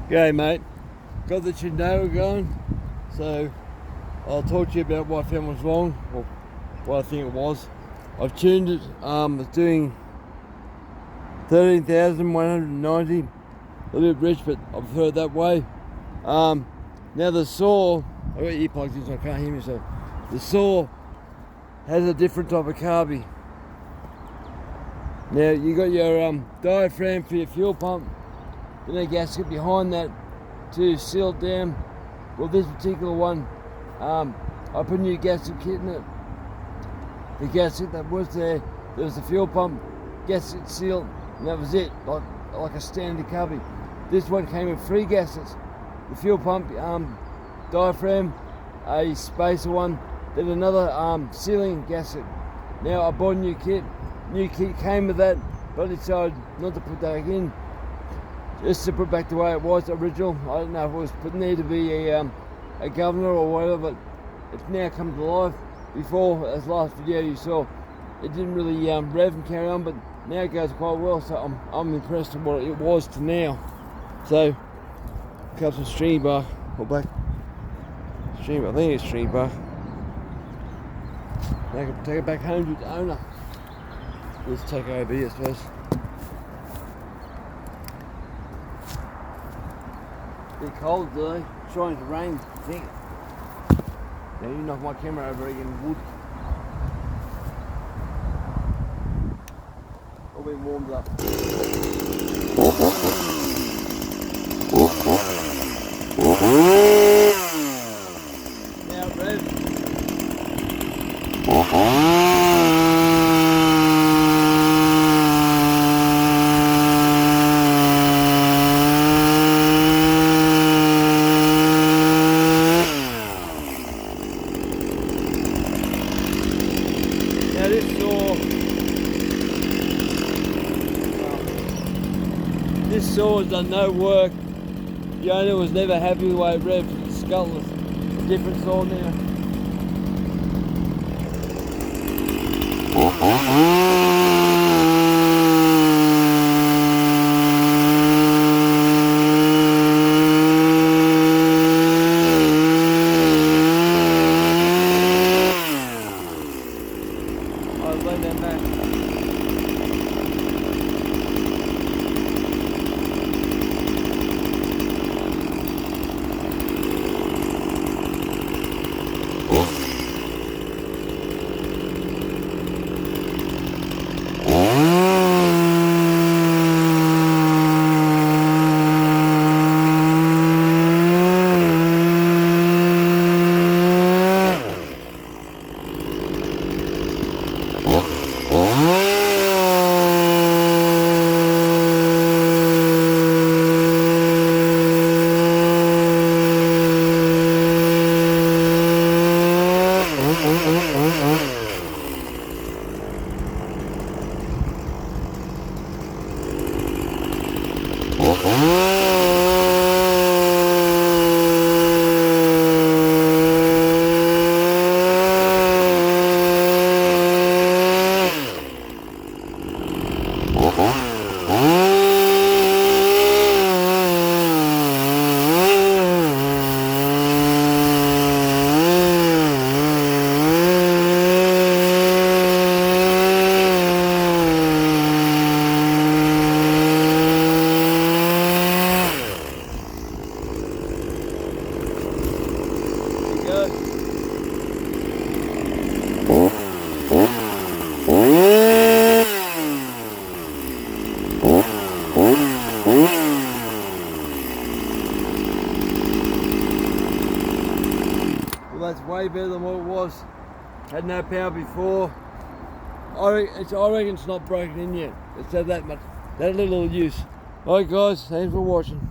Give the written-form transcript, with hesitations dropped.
G'day mate, got the Shindaiwa going, so I'll talk to you about what I found was wrong, or what I think it was. I've tuned it, it's doing 13,190, a little bit rich, but I prefer it that way. Now the saw, I've got earplugs in so I can't hear myself. The saw has a different type of carby. Now you got your diaphragm for your fuel pump, then a gasket behind that to seal it down. Well, this particular one, I put a new gasket kit in it. The gasket that was there was the fuel pump, gasket sealed, and that was it, like a standard cubby. This one came with 3 gaskets: the fuel pump, diaphragm, a spacer one, then another sealing gasket. Now I bought a new kit. New kit came with that, but I decided not to put that in, just to put back the way it was original. I don't know if it was put in there to be a governor or whatever, but it's now come to life. Before, as last video you saw, it didn't really rev and carry on, but now it goes quite well, so I'm impressed with what it was to now. So, cut some string bar, or back string bar, I think it's string bar. Now I can take it back home to the owner. Let's take it over here first. Bit cold today, trying to rain, I think. Now you knock my camera over again, wood. All been warmed up. Now rev. This saw has done no work. The owner was never happy with the way it revved. It's scutless. A different saw now. I'll lay that back. Well, that's way better than what it was. Had no power before. I reckon it's not broken in yet. It's had that little use. Alright guys, thanks for watching.